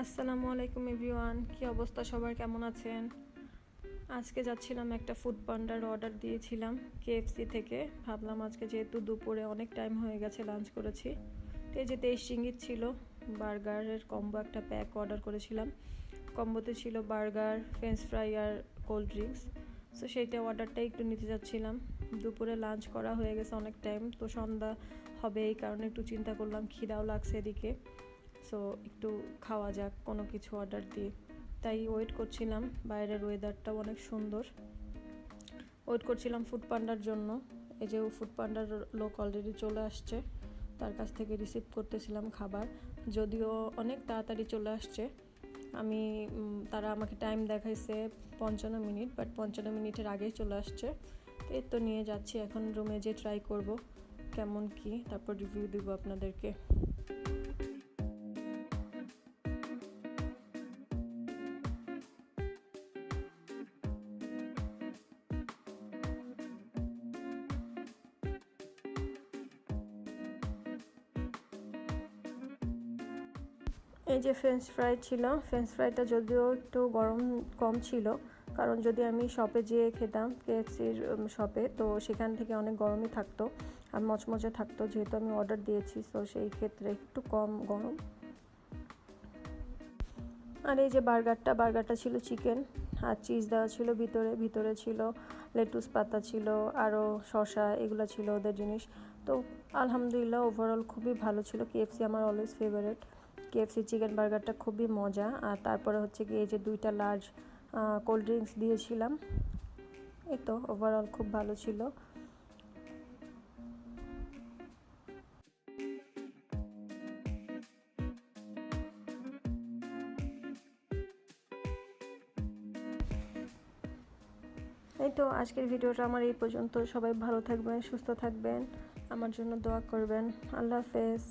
আসসালামু আলাইকুম এভরিওয়ান, কি অবস্থা সবার, কেমন আছেন? আজকে যাচ্ছিলাম, একটা ফুড পান্ডার অর্ডার দিয়েছিলাম কেএফসি থেকে। ভাবলাম আজকে যেহেতু দুপুরে অনেক টাইম হয়ে গেছে, লাঞ্চ করেছি, তো এই যে 23 রিঙ্গিত ছিল। বার্গারের কম্বো একটা প্যাক অর্ডার করেছিলাম। কম্বোতে ছিল বার্গার, ফ্রেঞ্চ ফ্রাই আর কোল্ড ড্রিঙ্কস। সো সেইটা অর্ডারটা একটু নিতে যাচ্ছিলাম। দুপুরে লাঞ্চ করা হয়ে গেছে অনেক টাইম, তো সন্ধ্যা হবে এই কারণে একটু চিন্তা করলাম, খিদাও লাগছে এদিকে। সো একটু খাওয়া যাক কোনো কিছু অর্ডার দিয়ে, তাই ওয়েট করছিলাম। বাইরের ওয়েদারটাও অনেক সুন্দর, ওয়েট করছিলাম ফুড পান্ডার জন্য। এই যে ফুড পান্ডার লোক অলরেডি চলে আসছে, তার কাছ থেকে রিসিভ করতেছিলাম খাবার। যদিও অনেক তাড়াতাড়ি চলে আসছে, তারা আমাকে টাইম দেখাইছে 55 মিনিট, বাট 55 মিনিটের আগেই চলে আসছে। তো এই তো নিয়ে যাচ্ছি, এখন রুমে যেয়ে ট্রাই করব কেমন কি, তারপর রিভিউ দিব আপনাদেরকে। এই যে ফ্রেঞ্চ ফ্রাই ছিল, ফ্রেঞ্চ ফ্রাইটা যদিও একটু গরম কম ছিল, কারণ যদি আমি শপে যেয়ে খেতাম কেএফসির শপে, তো সেখান থেকে অনেক গরমই থাকতো আর মচমচে থাকতো। যেহেতু আমি অর্ডার দিয়েছি, তো সেই ক্ষেত্রে একটু কম গরম। আর এই যে বার্গারটা ছিল চিকেন আর চিজ দেওয়া ছিল ভিতরে ছিল লেটুস পাতা, ছিল আরও শসা, এগুলো ছিল ওদের জিনিস। তো আলহামদুলিল্লাহ ওভারঅল খুবই ভালো ছিল। কেএফসি আমার অলওয়েজ ফেভারিট, কেএফসি চিকেন বার্গারটা খুবই মজা। আর তারপরে হচ্ছে কি, এই যে 2টা লার্জ কোল্ড ড্রিঙ্কস দিয়েছিলাম। এই তো ওভারঅল খুব ভালো ছিল। এই তো আজকের ভিডিওটা আমার এই পর্যন্ত। সবাই ভালো থাকবেন, সুস্থ থাকবেন, আমার জন্য দোয়া করবেন। আল্লাহ হাফেজ।